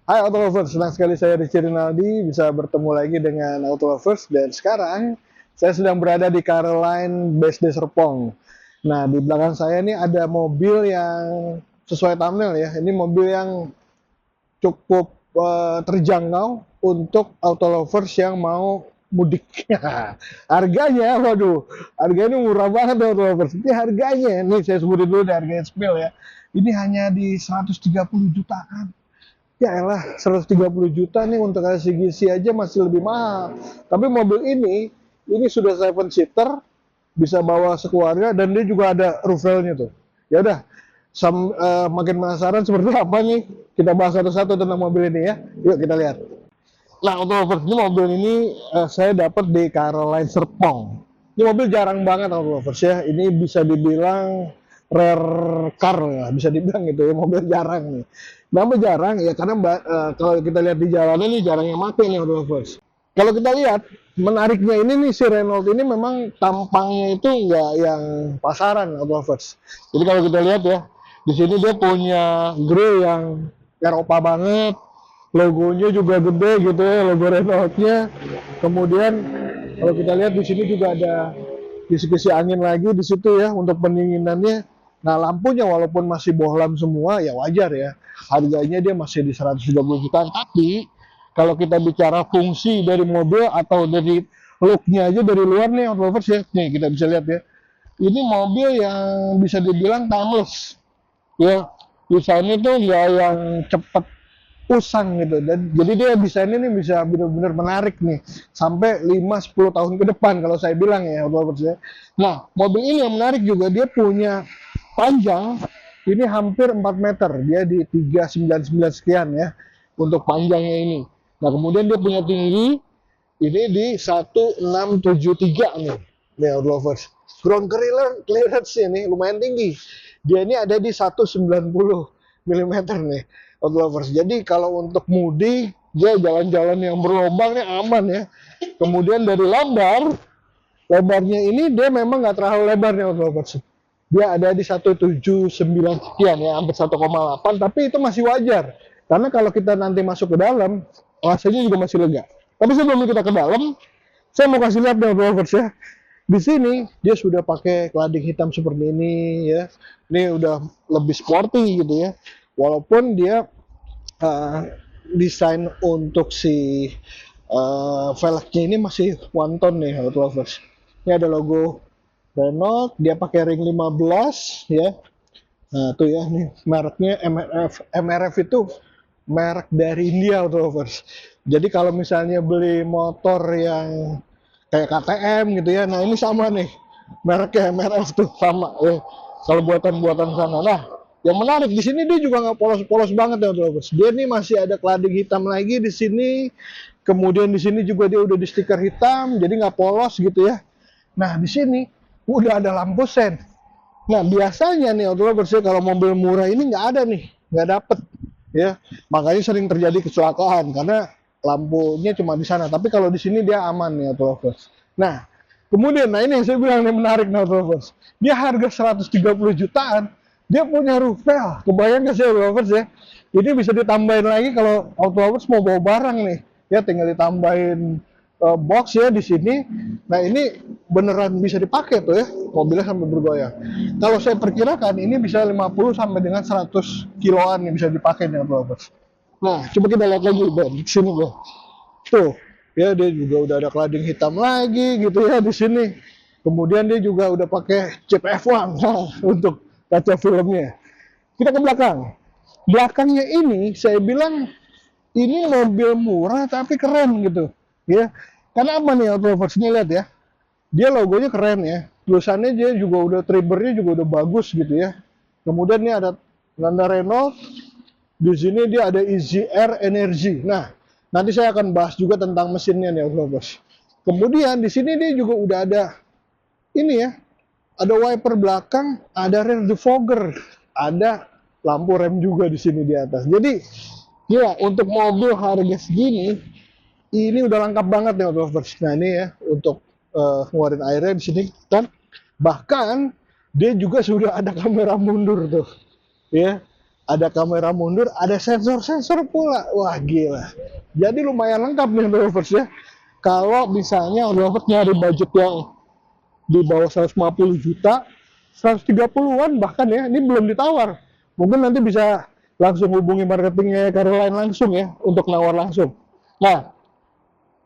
Hai Auto Lovers, senang sekali saya Rizky Rinaldi bisa bertemu lagi dengan Auto Lovers dan sekarang saya sedang berada di Caroline BSD Serpong. Nah, di belakang saya ini ada mobil yang sesuai thumbnail ya. Ini mobil yang cukup terjangkau untuk Auto Lovers yang mau mudik. Harganya, waduh, harganya murah banget ya Auto Lovers. Ini harganya, nih saya sebutin dulu deh harganya spill ya. Ini hanya di 130 jutaan. Ya elah, 130 juta nih untuk LCGC aja masih lebih mahal. Tapi mobil ini sudah 7 seater, bisa bawa sekeluarga dan dia juga ada roof railnya tuh. Ya udah, makin penasaran seperti apa nih? Kita bahas satu-satu tentang mobil ini ya. Yuk kita lihat. Nah, untuk ini mobil ini saya dapat di Caroline Serpong. Ini mobil jarang banget Auto Lovers ya. Ini bisa dibilang rare car ya, bisa dibilang gitu ya. Mobil jarang nih. Kenapa jarang? Ya karena kalau kita lihat di jalanan nih jarang yang make nih Auto Lovers. Kalau kita lihat menariknya ini nih si Renault ini memang tampangnya itu nggak yang pasaran Auto Lovers. Jadi kalau kita lihat ya, di sini dia punya grey yang Eropa banget, logonya juga gede gitu ya, logo Renault-nya. Kemudian kalau kita lihat di sini juga ada kisi-kisi angin lagi di situ ya untuk pendinginannya. Nah, lampunya walaupun masih bohlam semua ya wajar ya. Harganya dia masih di 130 jutaan. Tapi kalau kita bicara fungsi dari mobil atau dari look-nya aja dari luar nih, Lovers ya. Nih kita bisa lihat ya. Ini mobil yang bisa dibilang timeless. Ya, desainnya tuh nggak yang cepet usang gitu, dan jadi dia desainnya nih bisa benar-benar menarik nih sampai 5-10 tahun ke depan kalau saya bilang ya Lovers ya. Nah, mobil ini yang menarik juga dia punya panjang ini hampir 4 meter, dia di 399 sekian ya untuk panjangnya ini. Nah, kemudian dia punya tinggi ini di 1673 nih Lovers. Ground clearance ini lumayan tinggi, dia ini ada di 190 mm nih Lovers. Jadi kalau untuk mudik dia jalan-jalan yang berlubang nih aman ya. Kemudian dari lebarnya ini dia memang nggak terlalu lebar nih Lovers. Dia ada di 179 sekian ya, hampir 1,8, tapi itu masih wajar. Karena kalau kita nanti masuk ke dalam, rasanya juga masih lega. Tapi sebelum kita ke dalam, saya mau kasih lihat nih Lovers ya. Di sini dia sudah pakai cladding hitam seperti ini ya. Ini udah lebih sporty gitu ya. Walaupun dia desain untuk si velgnya ini masih one tone nih Auto Lovers. Ini ada logo Renault, dia pakai ring 15 ya. Nah, tuh ya nih mereknya MRF. MRF itu merek dari India Auto Lovers. Jadi kalau misalnya beli motor yang kayak KTM gitu ya, nah ini sama nih mereknya MRF tuh sama ya. Kalau buatan-buatan sana. Nah, yang menarik di sini dia juga nggak polos-polos banget ya Lovers. Dia nih masih ada cladding hitam lagi di sini. Kemudian di sini juga dia udah di stiker hitam, jadi nggak polos gitu ya. Nah, di sini udah ada lampu sen. Nah, biasanya nih Lovers ya kalau mobil murah ini nggak ada nih, nggak dapet ya. Makanya sering terjadi kecelakaan karena lampunya cuma di sana. Tapi kalau di sini dia aman nih Lovers. Nah, kemudian nah ini yang saya bilang nih menarik nih Lovers. Dia harga 130 jutaan. Dia punya roof rail. Kebayang gak sih Lovers ya? Ini bisa ditambahin lagi kalau Lovers mau bawa barang nih. Ya tinggal ditambahin box ya di sini. Nah, ini beneran bisa dipakai tuh ya. Mobilnya sampai bergoyang. Kalau saya perkirakan ini bisa 50 sampai dengan 100 kiloan yang bisa dipakai nih Lovers. Nah, coba kita lihat lagi di sini bro. Tuh, ya dia juga udah ada cladding hitam lagi gitu ya di sini. Kemudian dia juga udah pakai chip F1 nah, untuk kaca filmnya. Kita ke belakang. Belakangnya ini saya bilang ini mobil murah tapi keren gitu, ya. Karena apa nih Lovers ini lihat ya. Dia logonya keren ya. Tulisannya dia juga udah tribernya juga udah bagus gitu ya. Kemudian ini ada tanda Renault. Di sini dia ada Easy Air Energy. Nah, nanti saya akan bahas juga tentang mesinnya nih Lovers. Kemudian di sini dia juga udah ada ini ya. Ada wiper belakang, ada rear defogger, ada lampu rem juga di sini di atas. Jadi, ya untuk mobil harga segini, ini udah lengkap banget nih Lovers. Nah ini ya untuk ngeluarin airnya di sini kan. Bahkan dia juga sudah ada kamera mundur tuh, ya. ada kamera mundur, ada sensor-sensor pula. Wah gila. Jadi lumayan lengkap nih lovers ya. Kalau misalnya lovers nyari budget yang di bawah 150 juta, 130-an bahkan ya, ini belum ditawar. Mungkin nanti bisa langsung hubungi marketingnya Caroline langsung ya untuk nawar langsung. Nah,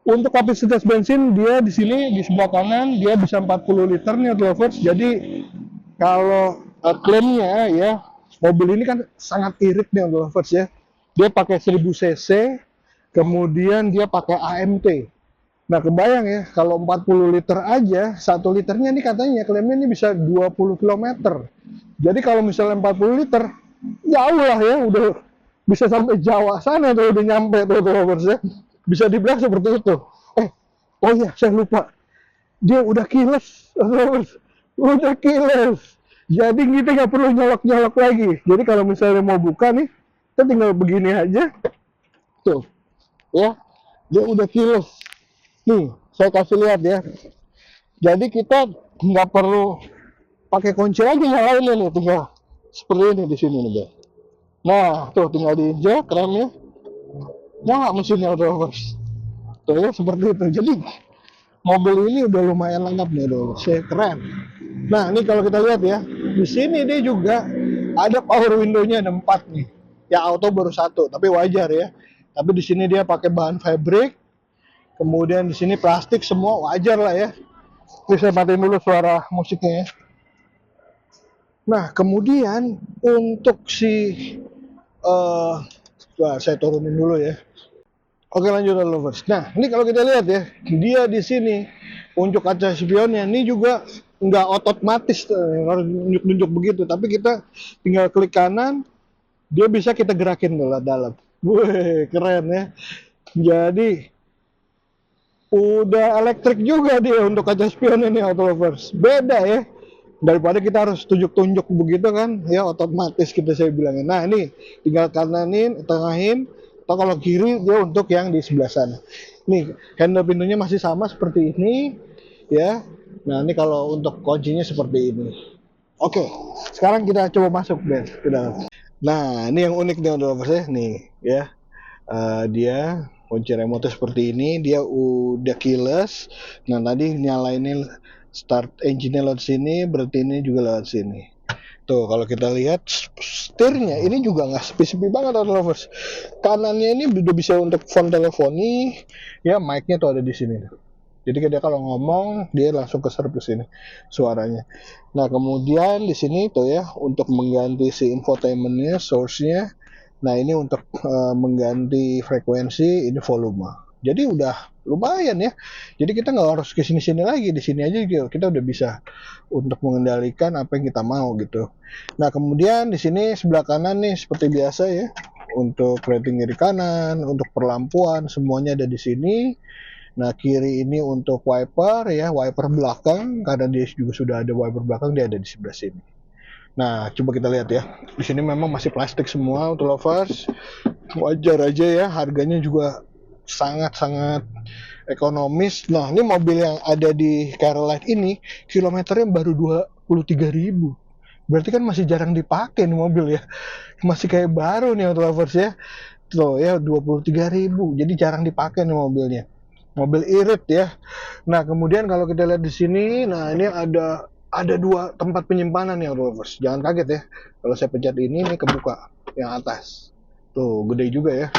untuk kapasitas bensin dia di sini di sebelah kanan dia bisa 40 liter nih lovers. Jadi kalau klaimnya ya mobil ini kan sangat irit nih lovers ya. Dia pakai 1000 cc, kemudian dia pakai AMT. Nah kebayang ya kalau 40 liter aja, 1 liternya ini katanya klaimnya ini bisa 20 kilometer. Jadi kalau misalnya 40 liter, jauh lah ya, udah bisa sampai Jawa sana tuh, udah nyampe tuh lovers ya. Bisa dibilang seperti itu. Oh iya, saya lupa. Dia udah keyless, lovers. Udah keyless. Jadi kita nggak perlu nyolok-nyolok lagi. Jadi kalau misalnya mau buka nih, kita tinggal begini aja. Tuh, ya, dia udah keyless. Nih, saya kasih lihat ya. Jadi kita nggak perlu pakai kunci lagi nyalainnya nih, tinggal seperti ini di sini nih, Bang. Nah, tuh tinggal diinjak remnya. Nyala mesinnya udah, tuh ya seperti itu. Jadi mobil ini udah lumayan lengkap nih, saya keren. Nah, ini kalau kita lihat ya, di sini dia juga ada power window-nya, ada 4 nih. Ya auto baru 1, tapi wajar ya. Tapi di sini dia pakai bahan fabric. Kemudian di sini plastik semua, wajar lah ya. Ini saya matiin dulu suara musiknya ya. Nah, kemudian untuk saya turunin dulu ya. Oke lanjut lovers. Nah, ini kalau kita lihat ya, dia di sini untuk kaca spionnya ini juga nggak otomatis harus nunjuk-nunjuk begitu, tapi kita tinggal klik kanan, dia bisa kita gerakin ke dalam. Wih, keren ya. Jadi udah elektrik juga dia untuk kaca spion ini auto lovers. Beda ya. Daripada kita harus tunjuk-tunjuk begitu kan, ya otomatis kita saya bilangin. Nah, ini tinggal kananin, tengahin, atau kalau kiri dia untuk yang di sebelah sana. Nih, handle pintunya masih sama seperti ini ya. Nah, ini kalau untuk kuncinya seperti ini. Oke, sekarang kita coba masuk deh ke dalam. Nah, ini yang unik nih lovers ya, nih ya. Dia kunci remote seperti ini, dia udah keyless. Nah, tadi nyalainin start engine lewat sini, berarti ini juga lewat sini. Tuh, kalau kita lihat setirnya ini juga nggak spesifik banget lovers. Kanannya ini udah bisa untuk phone teleponi, ya mic-nya tuh ada di sini. Jadi dia kalau ngomong dia langsung keserap ke sini suaranya. Nah, kemudian di sini tuh ya untuk mengganti si infotainmentnya, source-nya. Nah, ini untuk mengganti frekuensi, ini volume. Jadi udah lumayan ya. Jadi kita nggak harus ke sini-sini lagi, di sini aja gitu. Kita udah bisa untuk mengendalikan apa yang kita mau gitu. Nah, kemudian di sini sebelah kanan nih seperti biasa ya. Untuk rating kiri kanan, untuk perlampuan semuanya ada di sini. Nah, kiri ini untuk wiper ya, wiper belakang karena dia juga sudah ada wiper belakang, dia ada di sebelah sini. Nah, coba kita lihat ya. Di sini memang masih plastik semua untuk lovers. Wajar aja ya, harganya juga sangat-sangat ekonomis. Nah, ini mobil yang ada di Caroline ini kilometernya baru 23.000. Berarti kan masih jarang dipakai nih mobil ya. Masih kayak baru nih untuk lovers ya. Tuh ya 23.000. Jadi jarang dipakai nih mobilnya. Mobil irit ya. Nah, kemudian kalau kita lihat di sini, nah ini ada 2 tempat penyimpanan ya lovers. Jangan kaget ya. Kalau saya pencet ini kebuka yang atas. Tuh, gede juga ya.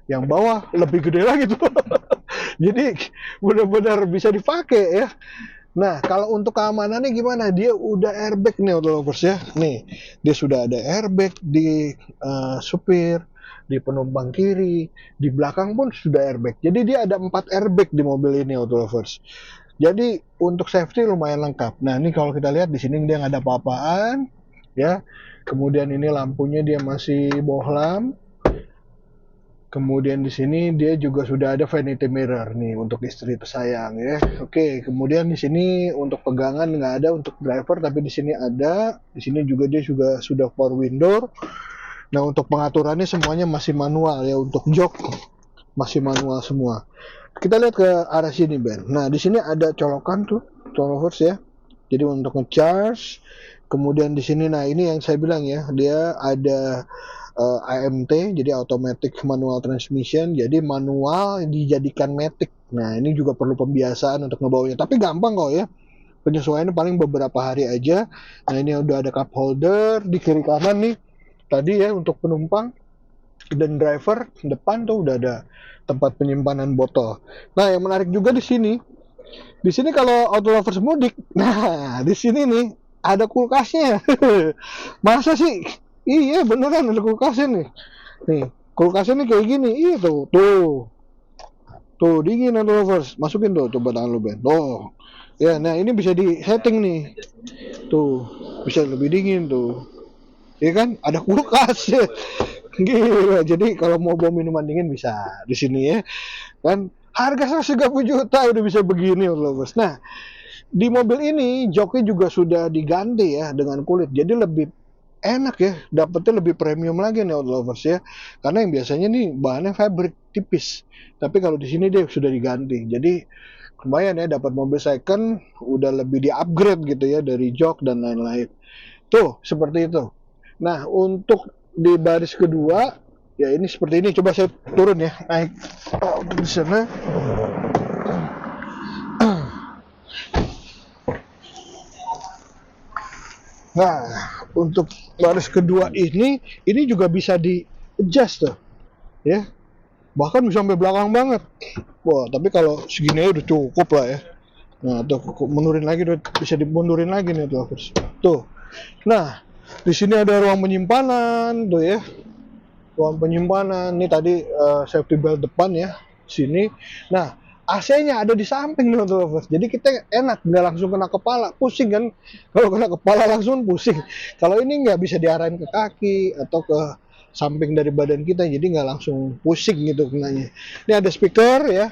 Yang bawah lebih gede lagi tuh. Jadi benar-benar bisa dipakai ya. Nah, kalau untuk keamanannya gimana? Dia udah airbag nih lovers ya. Nih, dia sudah ada airbag di supir, di penumpang kiri, di belakang pun sudah airbag. Jadi dia ada 4 airbag di mobil ini auto lovers. Jadi untuk safety lumayan lengkap. Nah, ini kalau kita lihat di sini dia nggak ada apa-apaan ya. Kemudian ini lampunya dia masih bohlam. Kemudian di sini dia juga sudah ada vanity mirror nih untuk istri tersayang ya. Oke, kemudian di sini untuk pegangan nggak ada untuk driver, tapi di sini ada. Di sini juga dia juga sudah power window. Nah, untuk pengaturannya semuanya masih manual ya, untuk jok masih manual semua. Kita lihat ke arah sini, Ben. Nah, di sini ada colokan tuh, lovers ya. Jadi untuk ngecharge. Kemudian di sini, nah ini yang saya bilang ya, dia ada AMT, jadi automatic manual transmission, jadi manual dijadikan matic. Nah, ini juga perlu pembiasaan untuk ngebawanya, tapi gampang kok ya. Penyesuaiannya paling beberapa hari aja. Nah, ini udah ada cup holder di kiri kanan nih. Tadi ya untuk penumpang dan driver, depan tuh udah ada tempat penyimpanan botol. Nah, yang menarik juga di sini. Di sini kalau auto lovers mudik, nah di sini nih ada kulkasnya. Masa sih? Iya beneran ada kulkasnya nih. Nih kulkasnya nih kayak gini. Iya tuh dingin auto lovers. Masukin tuh coba tangan lu Ben. Oh ya, nah ini bisa di setting nih. Tuh bisa lebih dingin tuh. Ya kan ada kulkas. Gila. Jadi kalau mau bawa minuman dingin bisa di sini ya. Kan harga 130 juta udah bisa begini loh bos. Nah di mobil ini joknya juga sudah diganti ya dengan kulit, jadi lebih enak ya, dapetnya lebih premium lagi nih lovers ya, karena yang biasanya nih bahannya fabric tipis, tapi kalau di sini dia sudah diganti, jadi lumayan ya dapat mobil second, udah lebih di upgrade gitu ya dari jok dan lain-lain. Tuh seperti itu. Nah untuk di baris kedua ya ini seperti ini, coba saya turun ya, naik di sana. Nah, untuk baris kedua ini juga bisa di adjust tuh, ya. Bahkan bisa sampai belakang banget. Wah, tapi kalau segini aja udah cukup lah ya. Nah, tuh mundurin lagi, bisa dimundurin lagi nih tuh. Tuh. Nah, di sini ada ruang penyimpanan tuh ya. Ruang penyimpanan. Ini tadi safety belt depan ya. Sini. Nah, AC-nya ada di samping nih lovers. Jadi kita enak, nggak langsung kena kepala, pusing kan? Kalau kena kepala langsung pusing. Kalau ini nggak bisa diarahin ke kaki atau ke samping dari badan kita, jadi nggak langsung pusing gitu kenanya. Ini ada speaker ya.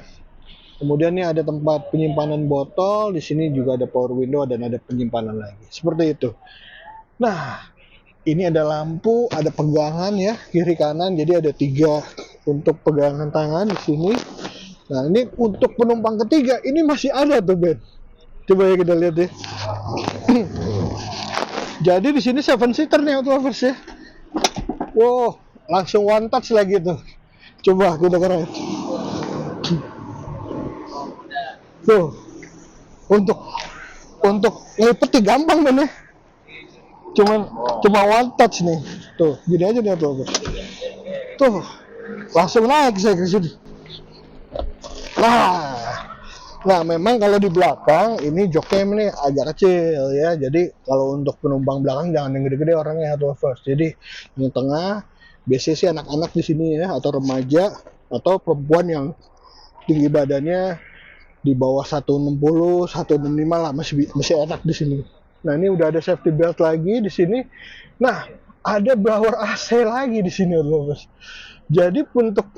Kemudian ini ada tempat penyimpanan botol. Di sini juga ada power window dan ada penyimpanan lagi. Seperti itu. Nah, ini ada lampu, ada pegangan ya kiri kanan. Jadi ada 3 untuk pegangan tangan di sini. Nah ini untuk penumpang ketiga ini masih ada tuh Ben. Coba ya kita lihat ya. Jadi di sini 7 seater nih auto lovers ya. Wow, langsung one touch lagi tuh. Coba kita keren. Tuh, untuk lipetnya gampang Ben ya. Cuma one touch nih. Tuh, gini aja nih auto lovers. Tuh, langsung naik saya ke sini. Nah memang kalau di belakang ini joknya ini agak kecil ya, jadi kalau untuk penumpang belakang jangan yang gede-gede orangnya auto lovers. Jadi yang tengah biasanya sih anak-anak di sini ya, atau remaja atau perempuan yang tinggi badannya di bawah 160, 165 lah, masih enak di sini. Nah ini udah ada safety belt lagi di sini. Nah ada blower AC lagi di sini auto lovers. Jadi untuk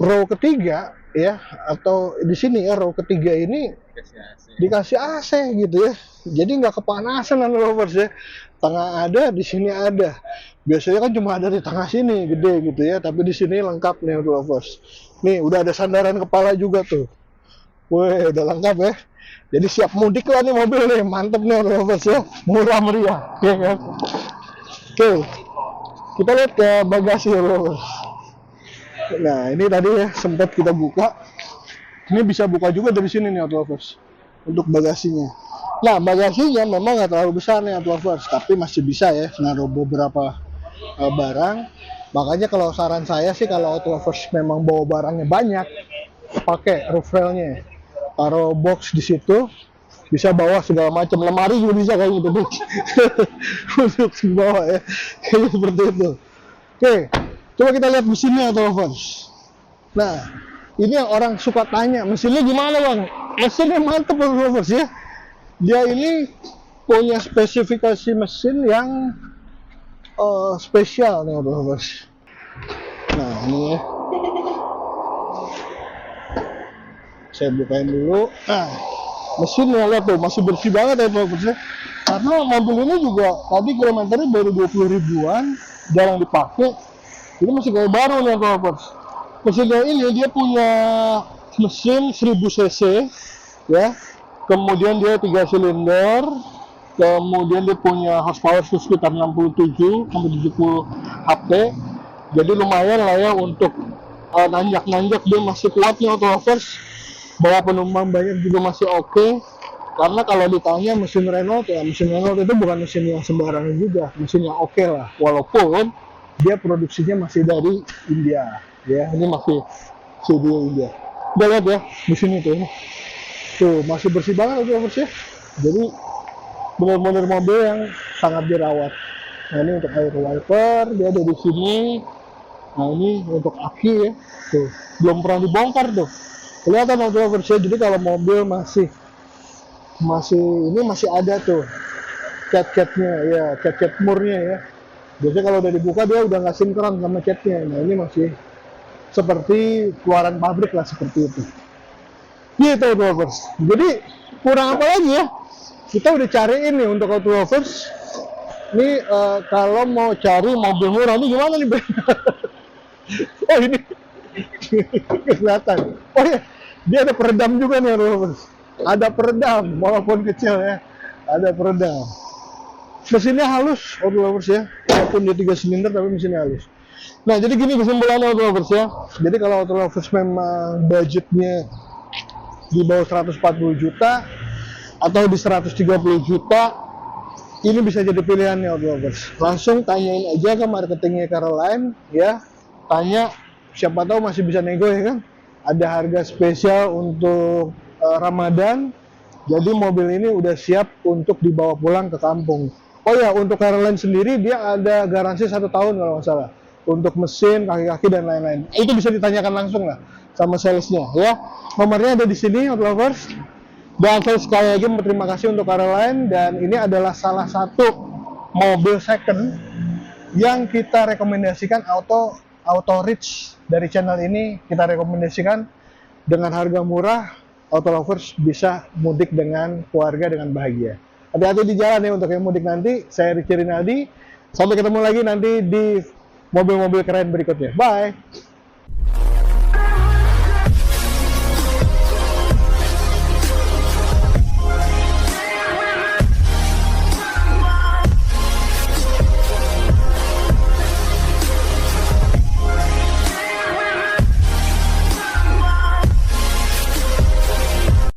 row ketiga ya, atau di sini ya row ketiga ini dikasih AC gitu ya, jadi nggak kepanasan lovers ya. Tengah ada, di sini ada. Biasanya kan cuma ada di tengah sini gede gitu ya, tapi di sini lengkap nih lovers. Nih udah ada sandaran kepala juga tuh. Wih udah lengkap ya, jadi siap mudik lah nih mobil nih, mantep nih lovers ya, murah meriah ya kan. Oke, kita lihat ke bagasi lovers. Nah ini tadi ya sempat kita buka, ini bisa buka juga dari sini nih auto lovers untuk bagasinya. Nah bagasinya memang nggak terlalu besar nih auto lovers, tapi masih bisa ya naruh beberapa barang. Makanya kalau saran saya sih kalau auto lovers memang bawa barangnya banyak, pakai roof railnya, taruh box di situ, bisa bawa segala macam, lemari juga bisa kayak gitu untuk bawa ya, kayak seperti itu. Oke. Coba kita lihat mesinnya auto lovers. Nah, ini yang orang suka tanya, mesinnya gimana bang? Mesinnya mantep auto lovers ya. Dia ini punya spesifikasi mesin yang spesial nih auto lovers. Nah, ini ya. Saya bukain dulu. Nah, mesinnya lihat tuh masih bersih banget ya auto lovers ya. Karena mobil ini juga tadi kilometernya baru 20 ribuan, jarang dipakai. Ini masih kayak baru nih auto lovers. Mesinnya ini dia punya mesin 1000 cc ya. Kemudian dia 3 silinder. Kemudian dia punya horsepower sekitar 67 sampai 70 HP. Jadi lumayan lah ya untuk nanjak-nanjak, dia masih kuat nih auto lovers. Bawa penumpang banyak juga masih oke. Karena kalau ditanya mesin Renault ya, mesin Renault itu bukan mesin yang sembarangan juga, mesin yang oke lah. Walaupun dia produksinya masih dari India, ya ini masih studio India. Udah lihat ya mesin itu, tuh masih bersih banget auto lovers ya. Jadi benar-benar mobil yang sangat dirawat. Nah ini untuk air wiper, dia ada di sini. Nah ini untuk aki ya, tuh belum pernah dibongkar tuh. Kelihatan auto lovers ya. Jadi kalau mobil masih ada tuh cat-catnya ya, cat-cat murnya ya. Biasanya kalau udah dibuka dia udah nggak sinkron sama catnya. Nah ini masih seperti keluaran pabrik lah, seperti itu. Gitu auto lovers. Jadi kurang apa lagi ya? Kita udah cariin nih untuk auto lovers. Ini kalau mau cari mobil murah ini gimana nih, Bang? Oh ini kelihatan. Oh ya, dia ada peredam juga nih auto lovers. Ada peredam, walaupun kecil ya. Ada peredam. Mesinnya halus auto lovers ya. Walaupun dia 3 silinder tapi mesinnya halus. Nah jadi gini kesimpulannya auto lovers ya. Jadi kalau auto lovers memang budgetnya di bawah 140 juta atau di 130 juta, ini bisa jadi pilihan ya auto lovers. Langsung tanyain aja ke marketingnya Caroline ya. Tanya, siapa tahu masih bisa nego ya kan. Ada harga spesial untuk Ramadan. Jadi mobil ini udah siap untuk dibawa pulang ke kampung. Oh ya, untuk Caroline sendiri dia ada garansi 1 tahun kalau nggak salah. Untuk mesin, kaki-kaki dan lain-lain. Itu bisa ditanyakan langsung lah sama salesnya ya. Nomornya ada di sini auto lovers. Dan saya sekali lagi berterima kasih untuk Caroline, dan ini adalah salah satu mobil second yang kita rekomendasikan, auto rich dari channel ini kita rekomendasikan dengan harga murah. Auto lovers bisa mudik dengan keluarga dengan bahagia. Hati-hati di jalan ya untuk yang mudik nanti. Saya Richie Rinaldi. Sampai ketemu lagi nanti di mobil-mobil keren berikutnya. Bye.